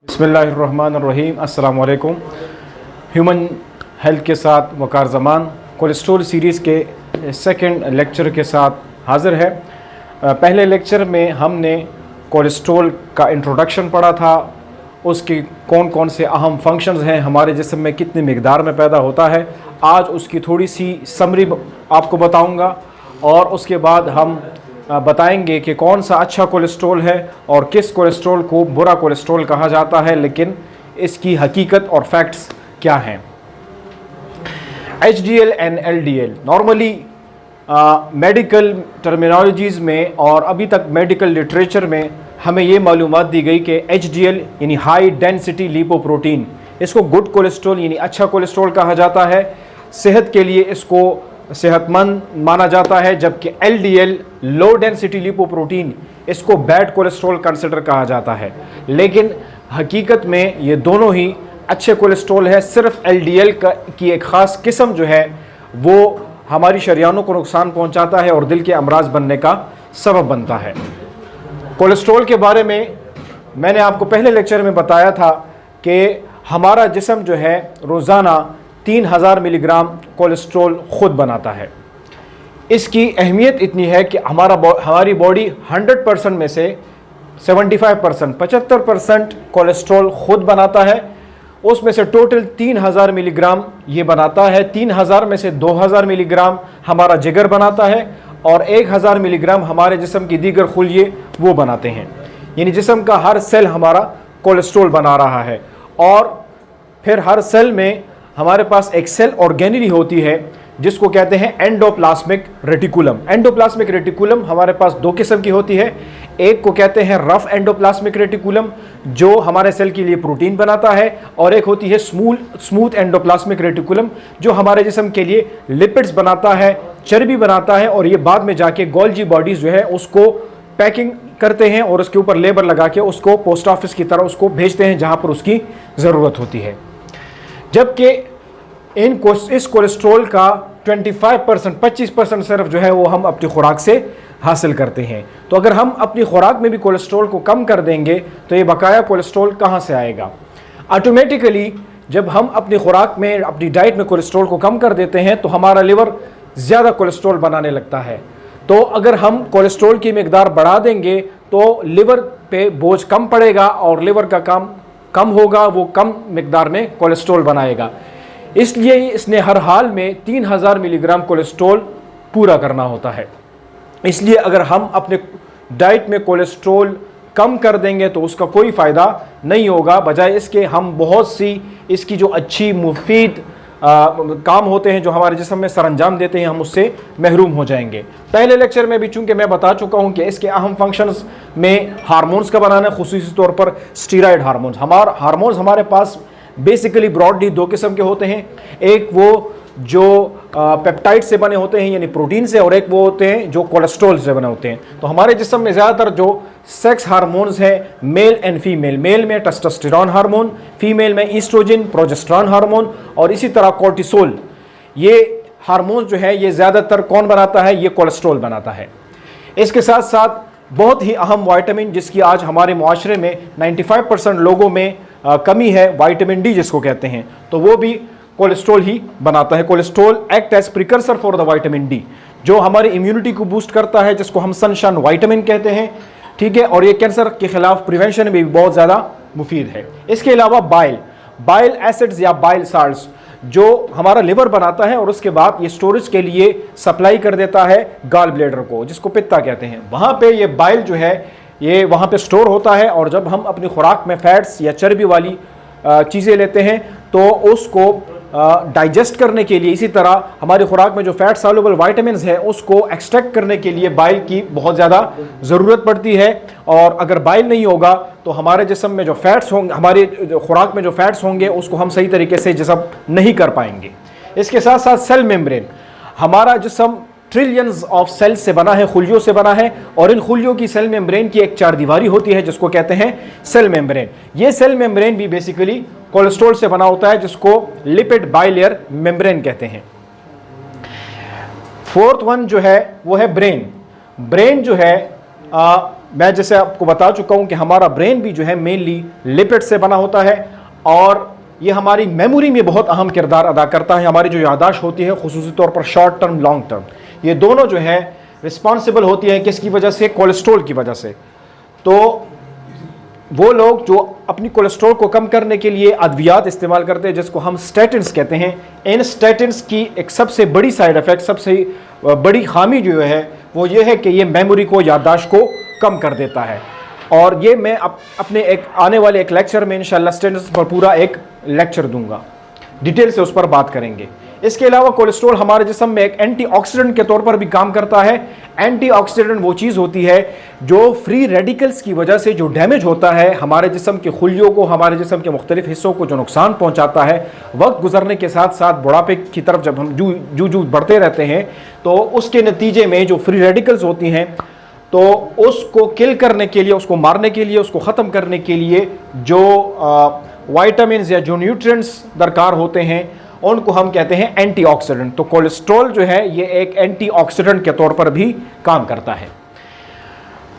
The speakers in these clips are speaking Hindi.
बिस्मिल्लाहिर्रहमानिर्रहीम। अस्सलाम वालेकुम। ह्यूमन हेल्थ के साथ वकार ज़मान कोलेस्ट्रॉल सीरीज़ के सेकंड लेक्चर के साथ हाज़िर है। पहले लेक्चर में हमने कोलेस्ट्रॉल का इंट्रोडक्शन पढ़ा था, उसकी कौन कौन से अहम फंक्शंस हैं, हमारे जिस्म में कितनी मिकदार में पैदा होता है। आज उसकी थोड़ी सी समरी आपको बताऊंगा और उसके बाद हम बताएंगे कि कौन सा अच्छा कोलेस्ट्रॉल है और किस कोलेस्ट्रॉल को बुरा कोलेस्ट्रॉल कहा जाता है, लेकिन इसकी हकीकत और फैक्ट्स क्या हैं। HDL and LDL normally medical terminologies में और अभी तक मेडिकल लिटरेचर में हमें ये मालूमात दी गई कि HDL यानी हाई डेंसिटी लिपोप्रोटीन, इसको गुड कोलेस्ट्रॉल यानी अच्छा कोलेस्ट्रॉल कहा जाता है। सेहत के लिए इसको सेहतमंद माना जाता है, जबकि LDL लो डेंसिटी लिपोप्रोटीन, इसको बैड कोलेस्ट्रॉल कंसिडर कहा जाता है। लेकिन हकीकत में ये दोनों ही अच्छे कोलेस्ट्रॉल है। सिर्फ LDL की एक ख़ास किस्म जो है वो हमारी शरीयानों को नुकसान पहुंचाता है और दिल के अमराज बनने का सबब बनता है। कोलेस्ट्रॉल के बारे में मैंने आपको पहले लेक्चर में बताया था कि हमारा जिस्म जो है रोज़ाना 3000 मिलीग्राम कोलेस्ट्रॉल ख़ुद बनाता है। इसकी अहमियत इतनी है कि हमारी बॉडी 100% में से 75% कोलेस्ट्रॉल ख़ुद बनाता है। उसमें से टोटल 3000 मिलीग्राम ये बनाता है। 3000 में से 2000 मिलीग्राम हमारा जिगर बनाता है और 1000 मिलीग्राम हमारे जिस्म की दीगर खुलिये वो बनाते हैं। यानी जिस्म का हर सेल हमारा कोलेस्ट्रॉल बना रहा है। और फिर हर सेल में हमारे पास एक सेल ऑर्गेनरी होती है जिसको कहते हैं एंडोप्लाज्मिक रेटिकुलम। एंडोप्लाज्मिक रेटिकुलम हमारे पास दो किस्म की होती है। एक को कहते हैं रफ एंडोप्लाज्मिक रेटिकुलम जो हमारे सेल के लिए प्रोटीन बनाता है, और एक होती है स्मूथ एंडोप्लाज्मिक रेटिकुलम जो हमारे जिस्म के लिए लिपिड्स बनाता है, चर्बी बनाता है, और ये बाद में जाके गोल्जी बॉडीज जो है उसको पैकिंग करते हैं और उसके ऊपर लेबर लगा के उसको पोस्ट ऑफिस की तरह उसको भेजते हैं जहाँ पर उसकी ज़रूरत होती है। जबकि इस कोलेस्ट्रॉल का 25% सिर्फ जो है वो हम अपनी खुराक से हासिल करते हैं। तो अगर हम अपनी खुराक में भी कोलेस्ट्रॉल को कम कर देंगे तो ये बकाया कोलेस्ट्रॉल कहाँ से आएगा। ऑटोमेटिकली जब हम अपनी खुराक में, अपनी डाइट में कोलेस्ट्रॉल को कम कर देते हैं तो हमारा लिवर ज़्यादा कोलेस्ट्रॉल बनाने लगता है। तो अगर हम कोलेस्ट्रॉल की मिकदार बढ़ा देंगे तो लिवर पे बोझ कम पड़ेगा और लिवर का काम कम होगा, वो कम मिकदार में कोलेस्ट्रॉल बनाएगा। इसलिए इसने हर हाल में 3000 मिलीग्राम कोलेस्ट्रॉल पूरा करना होता है। इसलिए अगर हम अपने डाइट में कोलेस्ट्रॉल कम कर देंगे तो उसका कोई फ़ायदा नहीं होगा। बजाय इसके हम बहुत सी इसकी जो अच्छी मुफीद काम होते हैं जो हमारे जिस्म में सरअंजाम देते हैं, हम उससे महरूम हो जाएंगे। पहले लेक्चर में भी चूंकि मैं बता चुका हूं कि इसके अहम फंक्शंस में हार्मोन्स का बनाना, खुसूसी तौर पर स्टीरॉयड हार्मोन्स। हार्मोन्स हमारे पास बेसिकली ब्रॉडली दो किस्म के होते हैं। एक वो जो पेप्टाइड से बने होते हैं यानी प्रोटीन से, और एक वो होते हैं जो कोलेस्ट्रॉल से बने होते हैं। तो हमारे जिस्म में ज़्यादातर जो सेक्स हार्मोन्स हैं, मेल एंड फीमेल, मेल में टेस्टोस्टेरोन हार्मोन, फीमेल में ईस्ट्रोजन, प्रोजेस्टेरोन हार्मोन और इसी तरह कोर्टिसोल, ये हार्मोन जो है ये ज़्यादातर कौन बनाता है, ये कोलेस्ट्रॉल बनाता है। इसके साथ साथ बहुत ही अहम विटामिन जिसकी आज हमारे मुआशरे में 95% लोगों में कमी है, विटामिन डी जिसको कहते हैं, तो वो भी कोलेस्ट्रॉल ही बनाता है। Cholesterol act as precursor for the vitamin D जो हमारी इम्यूनिटी को बूस्ट करता है, जिसको हम सनशाइन विटामिन कहते हैं, ठीक है। और ये कैंसर के खिलाफ प्रिवेंशन में भी बहुत ज़्यादा मुफीद है। इसके अलावा बाइल एसिड्स या बाइल साल्ट्स जो हमारा लिवर बनाता है और उसके बाद ये स्टोरेज के लिए सप्लाई कर देता है गॉल ब्लैडर को, जिसको पित्ता कहते हैं। वहाँ पे ये बाइल जो है ये वहाँ पे स्टोर होता है, और जब हम अपनी खुराक में फैट्स या चर्बी वाली चीज़ें लेते हैं तो उसको डाइजेस्ट करने के लिए, इसी तरह हमारी खुराक में जो फैट सॉल्युबल विटामिन्स है उसको एक्सट्रैक्ट करने के लिए बाइल की बहुत ज़्यादा ज़रूरत पड़ती है। और अगर बाइल नहीं होगा तो हमारे जिस्म में जो फैट्स होंगे, हमारी खुराक में जो फैट्स होंगे उसको हम सही तरीके से जिस्म नहीं कर पाएंगे। इसके साथ साथ सेल मेम्ब्रेन, हमारा जिस्म ट्रिलियंस ऑफ सेल्स से बना है, खुलियों से बना है, और इन खुलियों की सेल मेम्ब्रेन की एक चार दीवारी होती है जिसको कहते हैं सेल मेम्ब्रेन। ये सेल मेम्ब्रेन भी बेसिकली कोलेस्ट्रॉल से बना होता है जिसको लिपिड बाइलेयर मेम्ब्रेन कहते हैं। फोर्थ वन जो है वो है ब्रेन। ब्रेन जो है मैं जैसे आपको बता चुका हूं कि हमारा ब्रेन भी जो है मेनली लिपिड से बना होता है और ये हमारी मेमोरी में बहुत अहम किरदार अदा करता है। हमारी जो याददाश्त होती है खुसूसी तौर पर शॉर्ट टर्म लॉन्ग टर्म, ये दोनों जो है रिस्पॉन्सिबल होती है किसकी वजह से? कोलेस्ट्रॉल की वजह से। तो वो लोग जो अपनी कोलेस्ट्रॉल को कम करने के लिए अद्वियात इस्तेमाल करते हैं जिसको हम स्टैटिन्स कहते हैं, इन स्टैटिन्स की एक सबसे बड़ी साइड इफेक्ट, सबसे बड़ी खामी जो है वो ये है कि ये मेमोरी को, याददाश्त को कम कर देता है। और ये मैं अपने एक आने वाले एक लेक्चर में इंशाल्लाह स्टैटिन्स पर पूरा एक लेक्चर दूंगा, डिटेल से उस पर बात करेंगे। इसके अलावा कोलेस्ट्रॉल हमारे जिस्म में एक एंटीऑक्सीडेंट के तौर पर भी काम करता है। एंटीऑक्सीडेंट वो चीज़ होती है जो फ्री रेडिकल्स की वजह से जो डैमेज होता है हमारे जिस्म के खुलियों को, हमारे जिस्म के मुख्तलिफ हिस्सों को जो नुकसान पहुंचाता है, वक्त गुजरने के साथ साथ बुढ़ापे की तरफ जब हम जू बढ़ते रहते हैं तो उसके नतीजे में जो फ्री रेडिकल्स होती हैं तो उसको किल करने के लिए, उसको मारने के लिए, उसको ख़त्म करने के लिए जो वाइटामिन या जो न्यूट्रिएंट्स दरकार होते हैं उनको हम कहते हैं एंटीऑक्सीडेंट। तो कोलेस्ट्रॉल जो है ये एक एंटीऑक्सीडेंट के तौर पर भी काम करता है।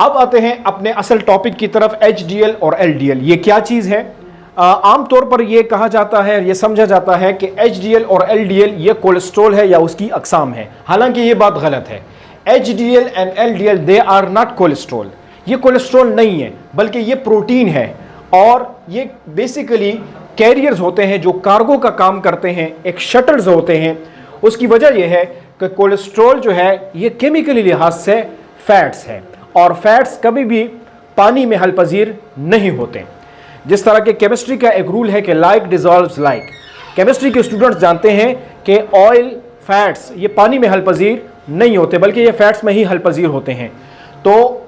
अब आते हैं अपने असल टॉपिक की तरफ, एचडीएल और एलडीएल ये क्या चीज़ है? आमतौर पर यह कहा जाता है, यह समझा जाता है कि एचडीएल और एलडीएल ये कोलेस्ट्रॉल है या उसकी अकसाम है। हालांकि ये बात गलत है। HDL and LDL they are not cholesterol. ये कोलेस्ट्रॉल नहीं है बल्कि ये प्रोटीन है और ये बेसिकली कैरियर्स होते हैं जो कार्गो का काम करते हैं, एक शटल्स होते हैं। उसकी वजह यह है कि कोलेस्ट्रॉल जो है ये केमिकली लिहाज से फैट्स है और फैट्स कभी भी पानी में हल पजीर नहीं होते। जिस तरह के केमिस्ट्री का एक रूल है कि लाइक डिजॉल्व्स लाइक, केमिस्ट्री के स्टूडेंट्स जानते हैं कि ऑयल, फैट्स ये पानी में हल पजीर नहीं होते बल्कि ये फैट्स में ही हल पजीर होते हैं। तो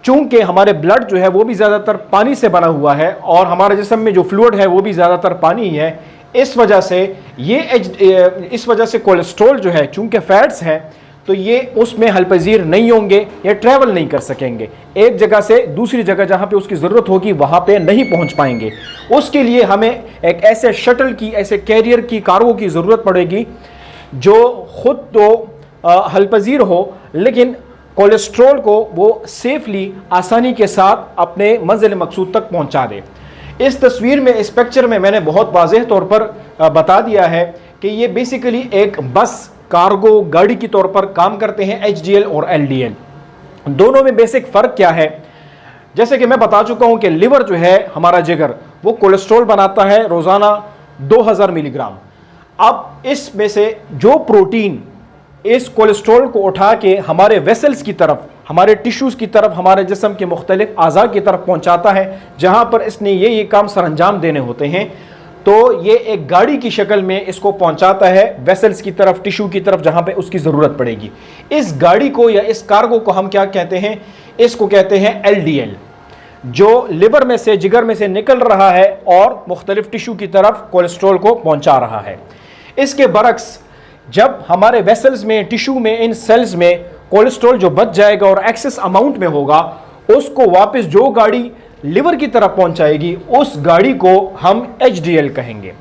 चूंकि हमारे ब्लड जो है वो भी ज़्यादातर पानी से बना हुआ है और हमारे जिस्म में जो फ्लूइड है वो भी ज़्यादातर पानी ही है, इस वजह से कोलेस्ट्रॉल जो है चूंकि फैट्स हैं तो ये उसमें हलपजीर नहीं होंगे, ये ट्रैवल नहीं कर सकेंगे, एक जगह से दूसरी जगह जहाँ पे उसकी ज़रूरत होगी वहाँ पे नहीं पहुँच पाएंगे। उसके लिए हमें एक ऐसे शटल की, ऐसे कैरियर की, कार्गो की ज़रूरत पड़ेगी जो ख़ुद तो हलपजीर हो लेकिन कोलेस्ट्रॉल को वो सेफली, आसानी के साथ अपने मंजिल मकसूद तक पहुंचा दे। इस तस्वीर में, इस पिक्चर में मैंने बहुत वाज़ेह तौर पर बता दिया है कि ये बेसिकली एक बस, कार्गो, गाड़ी के तौर पर काम करते हैं एचडीएल और एलडीएल। दोनों में बेसिक फ़र्क क्या है? जैसे कि मैं बता चुका हूं कि लिवर जो है हमारा जिगर वो कोलेस्ट्रॉल बनाता है रोज़ाना 2000 मिलीग्राम। अब इसमें से जो प्रोटीन इस कोलेस्ट्रॉल को उठा के हमारे वेसल्स की तरफ, हमारे टिश्यूज़ की तरफ, हमारे जिस्म के मुख्तलिफ आज़ा की तरफ पहुंचाता है जहां पर इसने ये काम सर अंजाम देने होते हैं, तो ये एक गाड़ी की शक्ल में इसको पहुंचाता है वेसल्स की तरफ, टिश्यू की तरफ जहां पे उसकी ज़रूरत पड़ेगी। इस गाड़ी को या इस कार्गो को हम क्या कहते हैं? इसको कहते हैं एलडीएल, जो लिवर में से, जिगर में से निकल रहा है और मुख्तलिफ टिश्यू की तरफ कोलेस्ट्रॉल को पहुंचा रहा है। इसके बरक्स जब हमारे वेसल्स में, टिश्यू में, इन सेल्स में कोलेस्ट्रॉल जो बच जाएगा और एक्सेस अमाउंट में होगा, उसको वापस जो गाड़ी लिवर की तरफ पहुंचाएगी उस गाड़ी को हम एचडीएल कहेंगे।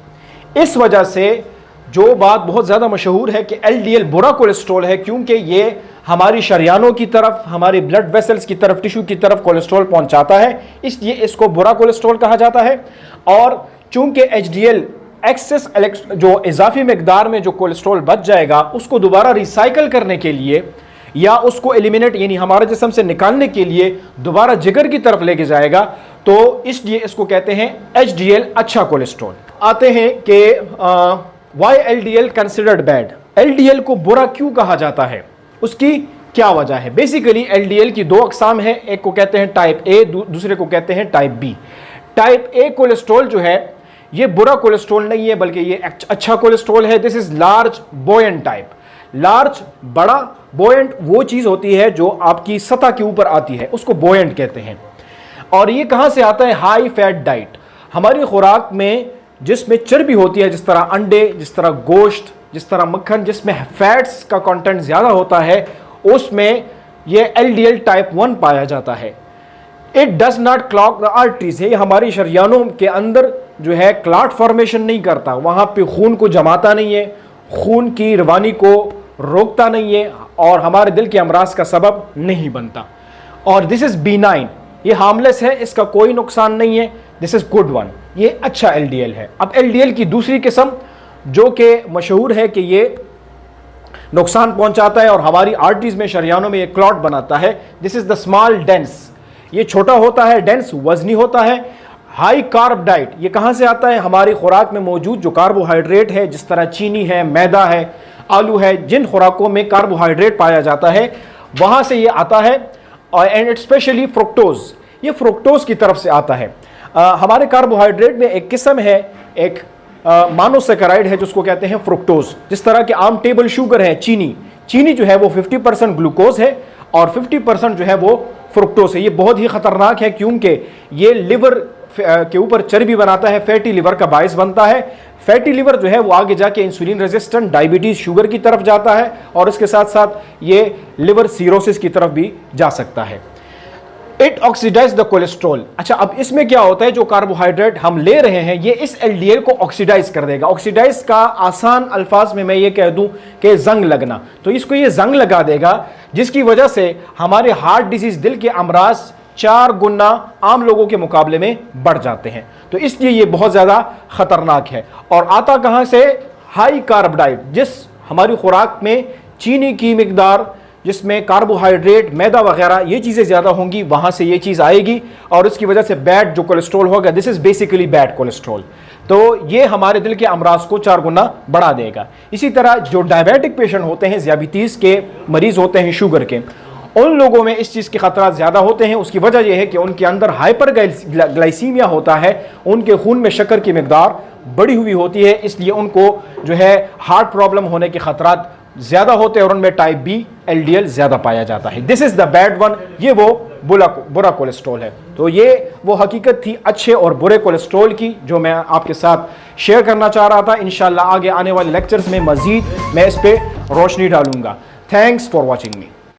इस वजह से जो बात बहुत ज़्यादा मशहूर है कि एलडीएल बुरा कोलेस्ट्रॉल है क्योंकि ये हमारी शरियानों की तरफ, हमारी ब्लड वेसल्स की तरफ, टिश्यू की तरफ कोलेस्ट्रॉल पहुंचाता है, इसलिए इसको बुरा कोलेस्ट्रॉल कहा जाता है। और चूंकि एचडीएल एक्सेस जो इजाफी मकदार में जो कोलेस्ट्रॉल बच जाएगा उसको दोबारा रिसाइकल करने के लिए या उसको एलिमिनेट यानी हमारे जिस्म से निकालने के लिए दोबारा जिगर की तरफ लेके जाएगा, तो इसलिए इसको कहते हैं एचडीएल, अच्छा कोलेस्ट्रॉल। आते हैं कि why LDL considered bad, LDL को बुरा क्यों कहा जाता है, उसकी क्या वजह है? बेसिकली एलडीएल की दो अकसाम है, एक को कहते हैं टाइप ए, दूसरे को कहते हैं type B. Type A cholesterol जो है ये बुरा कोलेस्ट्रॉल नहीं है बल्कि ये अच्छा कोलेस्ट्रॉल है। This is large buoyant type. Large, बड़ा, बोयंट वो चीज़ होती है जो आपकी सतह के ऊपर आती है, उसको बोयंट कहते हैं। और ये कहाँ से आता है? हाई फैट डाइट, हमारी खुराक में जिसमें चर्बी होती है, जिस तरह अंडे, जिस तरह गोश्त, जिस तरह मक्खन, जिसमें फैट्स का कंटेंट ज़्यादा होता है, उसमें यह एलडीएल टाइप 1 पाया जाता है। It does not clog the arteries, ये हमारी शरियानों के अंदर जो है क्लॉट फॉर्मेशन नहीं करता, वहाँ पे खून को जमाता नहीं है, खून की रवानी को रोकता नहीं है और हमारे दिल के अमराज का सबब नहीं बनता। और दिस इज B9, ये हार्मलेस है, इसका कोई नुकसान नहीं है, दिस इज गुड वन, ये अच्छा LDL है। अब LDL की दूसरी किस्म जो कि मशहूर है कि ये नुकसान पहुंचाता है और हमारी आर्टरीज में, शरियानों में ये क्लॉट बनाता है, this is the small dense, ये छोटा होता है, डेंस, वजनी होता है। हाई कार्ब डाइट, ये कहां से आता है? हमारी खुराक में मौजूद जो कार्बोहाइड्रेट है, जिस तरह चीनी है, मैदा है, आलू है, जिन खुराकों में कार्बोहाइड्रेट पाया जाता है वहां से ये आता है। एंड स्पेशली फ्रुक्टोज, ये फ्रुक्टोज की तरफ से आता है। हमारे कार्बोहाइड्रेट में एक किस्म है, एक मोनोसेकेराइड है जिसको कहते हैं फ्रुक्टोज। जिस तरह के आम टेबल शुगर है, चीनी जो है वो 50% ग्लूकोज है और 50% जो है वो फ्रुक्टोज है। ये बहुत ही खतरनाक है क्योंकि ये लिवर के ऊपर चर्बी बनाता है, फैटी लिवर का बायस बनता है। फैटी लिवर जो है वो आगे जाके इंसुलिन रेजिस्टेंट, डायबिटीज, शुगर की तरफ जाता है और इसके साथ साथ ये लिवर सीरोसिस की तरफ भी जा सकता है। It oxidise the cholesterol. अच्छा, अब इसमें क्या होता है, जो कार्बोहाइड्रेट हम ले रहे हैं ये इस LDL को ऑक्सीडाइज कर देगा। ऑक्सीडाइज का आसान अल्फाज में मैं ये कह दूं कि जंग लगना, तो इसको ये जंग लगा देगा, जिसकी वजह से हमारे हार्ट डिजीज, दिल के अमराज 4 गुना आम लोगों के मुकाबले में बढ़ जाते हैं। तो इसलिए ये बहुत ज़्यादा खतरनाक है। और आता कहाँ से? हाई कार्ब डाइट, जिस हमारी खुराक में चीनी की मिकदार, जिसमें कार्बोहाइड्रेट, मैदा वगैरह ये चीज़ें ज़्यादा होंगी, वहाँ से ये चीज़ आएगी और इसकी वजह से बैड जो कोलेस्ट्रॉल होगा, this is basically bad cholesterol, तो ये हमारे दिल के अमराज को 4 गुना बढ़ा देगा। इसी तरह जो डायबिटिक पेशेंट होते हैं, ज़ियाबीतीस के मरीज़ होते हैं, शुगर के, उन लोगों में इस चीज़ के खतरा ज़्यादा होते हैं। उसकी वजह यह है कि उनके अंदर हाइपरग्लाइसीमिया होता है, उनके खून में शक्कर की मिकदार बढ़ी हुई होती है, इसलिए उनको जो है हार्ट प्रॉब्लम होने के खतरात ज़्यादा होते हैं और उनमें टाइप B LDL ज़्यादा पाया जाता है। This is the bad one, ये वो बुरा कोलेस्ट्रॉल है। तो ये वो हकीकत थी अच्छे और बुरे कोलेस्ट्रॉल की जो मैं आपके साथ शेयर करना चाह रहा था। इंशाल्लाह आगे आने वाले लेक्चर्स में मज़ीद मैं इस पर रोशनी डालूंगा। Thanks for watching me.